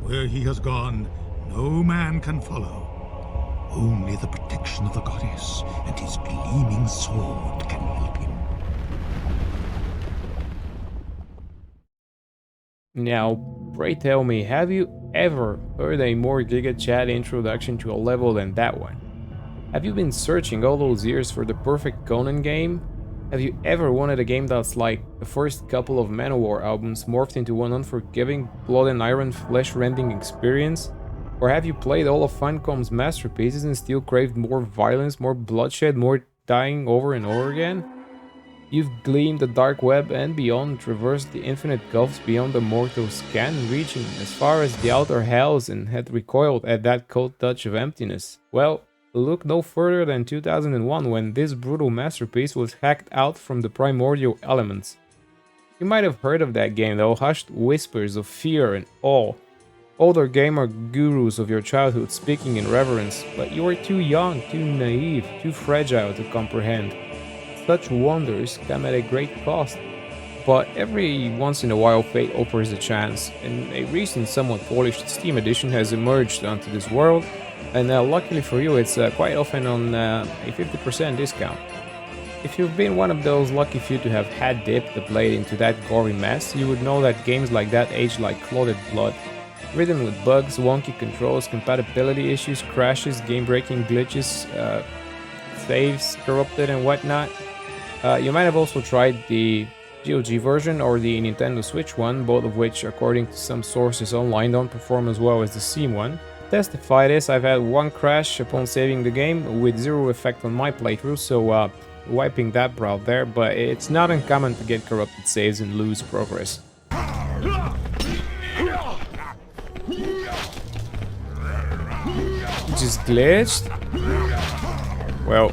Where he has gone, no man can follow. Only the protection of the goddess and his gleaming sword can help him. Now, pray tell me, have you ever heard a more Giga Chat introduction to a level than that one? Have you been searching all those years for the perfect Conan game? Have you ever wanted a game that's like the first couple of Manowar albums morphed into one unforgiving, blood and iron flesh-rending experience? Or have you played all of Funcom's masterpieces and still craved more violence, more bloodshed, more dying over and over again? You've gleamed the dark web and beyond, traversed the infinite gulfs beyond the mortal's scan, reaching as far as the outer hells, and had recoiled at that cold touch of emptiness. Well, look no further than 2001, when this brutal masterpiece was hacked out from the primordial elements. You might have heard of that game though, hushed whispers of fear and awe. Older gamer gurus of your childhood speaking in reverence, but you were too young, too naive, too fragile to comprehend. Such wonders come at a great cost, but every once in a while fate offers a chance, and a recent somewhat polished Steam edition has emerged onto this world, and luckily for you it's quite often on a 50% discount. If you've been one of those lucky few to have had dipped the blade into that gory mess, you would know that games like that age like clotted blood, ridden with bugs, wonky controls, compatibility issues, crashes, game-breaking glitches, saves corrupted and whatnot. You might have also tried the GOG version or the Nintendo Switch one, both of which, according to some sources online, don't perform as well as the Steam one. To testify this, I've had one crash upon saving the game, with zero effect on my playthrough, so wiping that brow there, but it's not uncommon to get corrupted saves and lose progress. Just glitched? Well...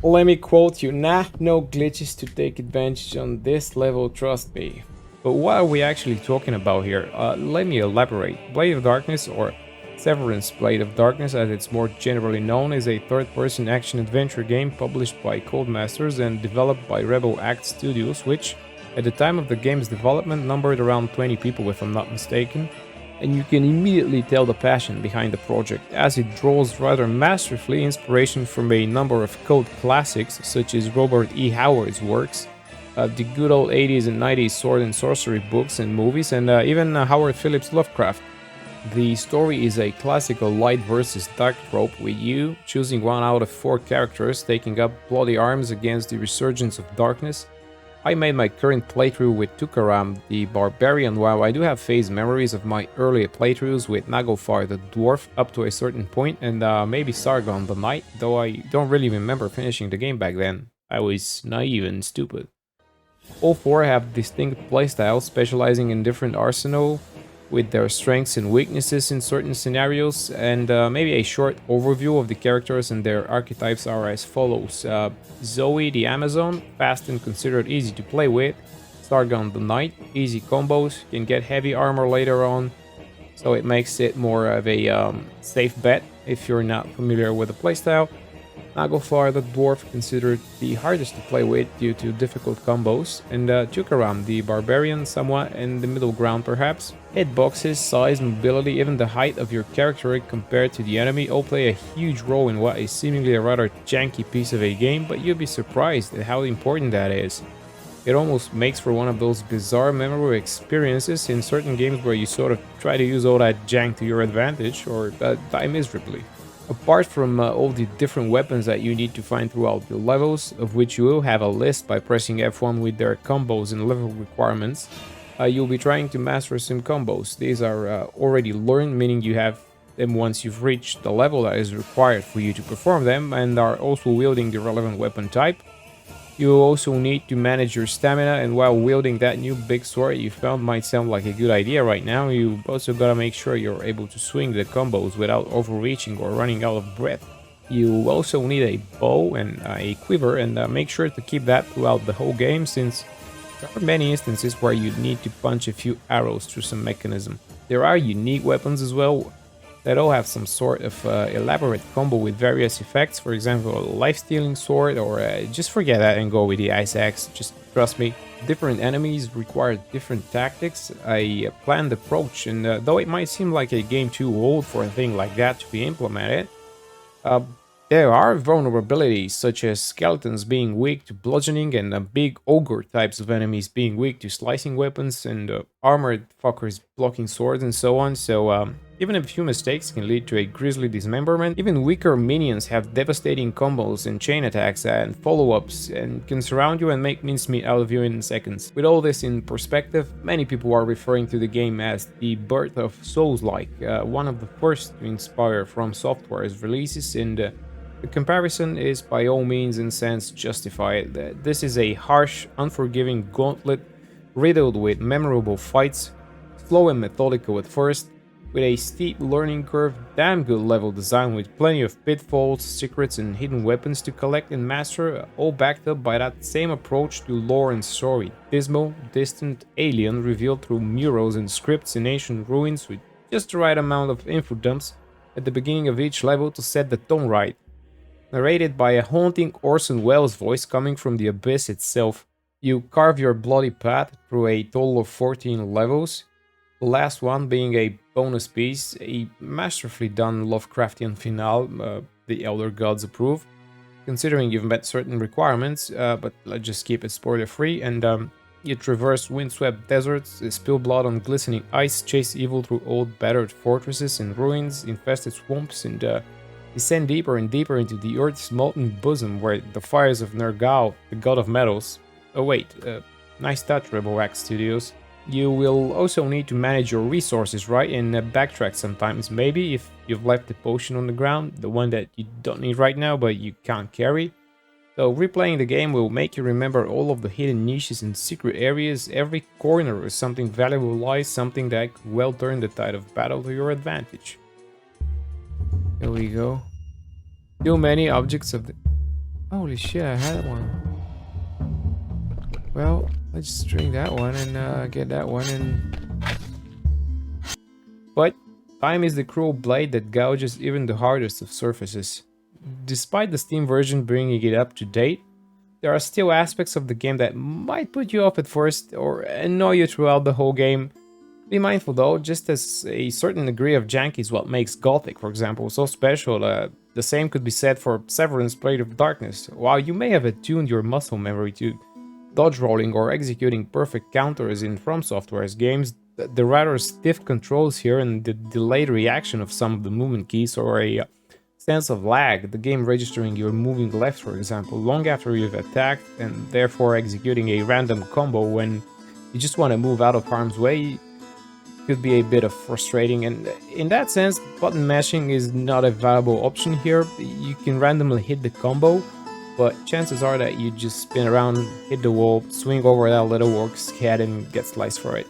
Let me quote you, nah, no glitches to take advantage on this level, trust me. But what are we actually talking about here? Let me elaborate. Blade of Darkness, or Severance Blade of Darkness as it's more generally known, is a third-person action-adventure game published by Codemasters and developed by Rebel Act Studios, which, at the time of the game's development, numbered around 20 people if I'm not mistaken. And you can immediately tell the passion behind the project, as it draws rather masterfully inspiration from a number of cult classics such as Robert E. Howard's works, the good old 80s and 90s sword and sorcery books and movies, and even Howard Phillips Lovecraft. The story is a classical light versus dark trope, with you choosing one out of 4 characters taking up bloody arms against the resurgence of darkness. I made my current playthrough with Tukaram the Barbarian, while I do have phase memories of my earlier playthroughs with Nagofar the Dwarf up to a certain point, and maybe Sargon the Knight, though I don't really remember finishing the game back then. I was naive and stupid. All 4 have distinct playstyles, specializing in different arsenal, with their strengths and weaknesses in certain scenarios, and maybe a short overview of the characters and their archetypes are as follows. Zoe the Amazon, fast and considered easy to play with. Sargon the Knight, easy combos, can get heavy armor later on, so it makes it more of a safe bet if you're not familiar with the playstyle. Nagofar the Dwarf, considered the hardest to play with due to difficult combos, and Tukaram the Barbarian, somewhat in the middle ground perhaps. Hitboxes, size, mobility, even the height of your character compared to the enemy all play a huge role in what is seemingly a rather janky piece of a game, but you'll be surprised at how important that is. It almost makes for one of those bizarre memorable experiences in certain games where you sort of try to use all that jank to your advantage, or die miserably. Apart from all the different weapons that you need to find throughout the levels, of which you will have a list by pressing F1 with their combos and level requirements, you'll be trying to master some combos. These are already learned, meaning you have them once you've reached the level that is required for you to perform them, and are also wielding the relevant weapon type. You will also need to manage your stamina, and while wielding that new big sword you found might sound like a good idea right now, you also gotta make sure you're able to swing the combos without overreaching or running out of breath. You also need a bow and a quiver, and make sure to keep that throughout the whole game, since there are many instances where you need to punch a few arrows through some mechanism. There are unique weapons as well, that all have some sort of elaborate combo with various effects. For example, a life-stealing sword, or just forget that and go with the ice axe. Just trust me. Different enemies require different tactics, a planned approach, and though it might seem like a game too old for a thing like that to be implemented, uh, there are vulnerabilities, such as skeletons being weak to bludgeoning and big ogre types of enemies being weak to slicing weapons, and armored fuckers blocking swords and so on. So even a few mistakes can lead to a grisly dismemberment. Even weaker minions have devastating combos and chain attacks and follow-ups, and can surround you and make mincemeat out of you in seconds. With all this in perspective, many people are referring to the game as the birth of soulslike, one of the first to inspire From Software's releases, and the comparison is by all means and sense justified. This is a harsh, unforgiving gauntlet riddled with memorable fights, slow and methodical at first, with a steep learning curve, damn good level design with plenty of pitfalls, secrets and hidden weapons to collect and master, all backed up by that same approach to lore and story. Dismal, distant alien revealed through murals and scripts in ancient ruins with just the right amount of info dumps at the beginning of each level to set the tone right. Narrated by a haunting Orson Welles voice coming from the abyss itself. You carve your bloody path through a total of 14 levels, the last one being a bonus piece, a masterfully done Lovecraftian finale, the Elder Gods approve, considering you've met certain requirements, but let's just keep it spoiler free, and you traverse windswept deserts, spill blood on glistening ice, chase evil through old battered fortresses and ruins, infested swamps, and descend deeper and deeper into the Earth's molten bosom, where the fires of Nergal, the god of metals... Oh wait, nice touch, RebelX Studios. You will also need to manage your resources, right, and backtrack sometimes, maybe, if you've left the potion on the ground, the one that you don't need right now but you can't carry. So replaying the game will make you remember all of the hidden niches and secret areas. Every corner where something valuable lies, something that could well turn the tide of battle to your advantage. Here we go. Too many objects of the... Holy shit, I had one. Well, let's just drink that one and get that one and... But time is the cruel blade that gouges even the hardest of surfaces. Despite the Steam version bringing it up to date, there are still aspects of the game that might put you off at first or annoy you throughout the whole game. Be mindful though, just as a certain degree of jank is what makes Gothic, for example, so special, the same could be said for Severance Blade of Darkness. While you may have attuned your muscle memory to dodge rolling or executing perfect counters in From Software's games, the rather stiff controls here and the delayed reaction of some of the movement keys, or a sense of lag, the game registering you're moving left, for example, long after you've attacked, and therefore executing a random combo when you just want to move out of harm's way, could be a bit of frustrating. And in that sense, button mashing is not a viable option here. You can randomly hit the combo, but chances are that you just spin around, hit the wall, swing over that little orc's head and get sliced for it.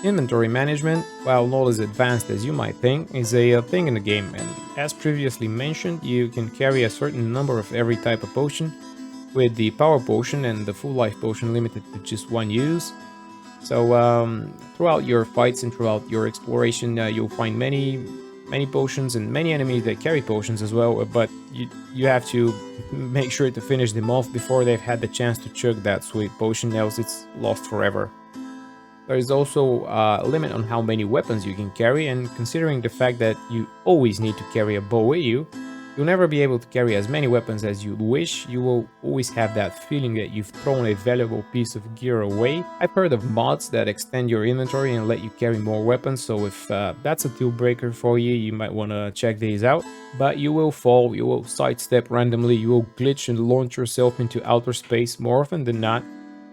Inventory management, while not as advanced as you might think, is a thing in the game, and as previously mentioned, you can carry a certain number of every type of potion, with the power potion and the full life potion limited to just one use. So throughout your fights and throughout your exploration, you'll find many potions and many enemies that carry potions as well, but you have to make sure to finish them off before they've had the chance to chug that sweet potion, else it's lost forever. There is also a limit on how many weapons you can carry, and considering the fact that you always need to carry a bow with you, you'll never be able to carry as many weapons as you'd wish. You will always have that feeling that you've thrown a valuable piece of gear away. I've heard of mods that extend your inventory and let you carry more weapons, so if that's a deal breaker for you, you might want to check these out. But you will fall, you will sidestep randomly, you will glitch and launch yourself into outer space more often than not,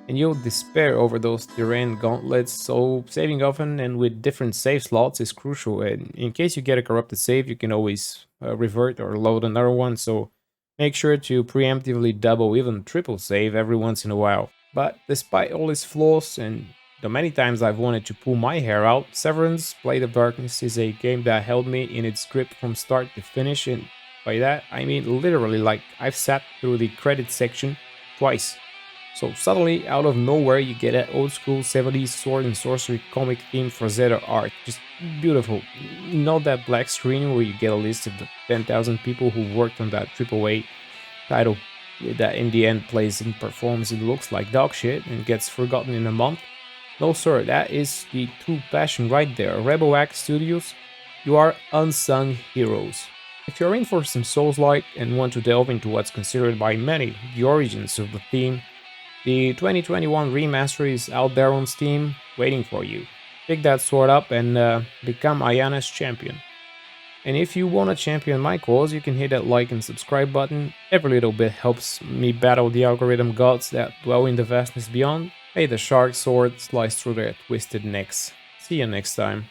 and you'll despair over those terrain gauntlets, so saving often and with different save slots is crucial, and in case you get a corrupted save, you can always revert or load another one, so make sure to preemptively double, even triple save every once in a while. But despite all its flaws and the many times I've wanted to pull my hair out, Severance Blade of Darkness is a game that held me in its grip from start to finish, and by that I mean literally, like I've sat through the credit section twice. So suddenly, out of nowhere, you get that old school 70s sword and sorcery comic theme for Zeta art. Just beautiful. Not that black screen where you get a list of the 10,000 people who worked on that AAA title that in the end plays and performs it looks like dog shit and gets forgotten in a month. No sir, that is the true passion right there. Rebel Axe Studios, you are unsung heroes. If you're in for some Souls-like and want to delve into what's considered by many the origins of the theme, the 2021 remaster is out there on Steam, waiting for you. Pick that sword up and become Ayana's champion. And if you want to champion my cause, you can hit that like and subscribe button. Every little bit helps me battle the algorithm gods that dwell in the vastness beyond. May the shark sword slice through their twisted necks. See you next time.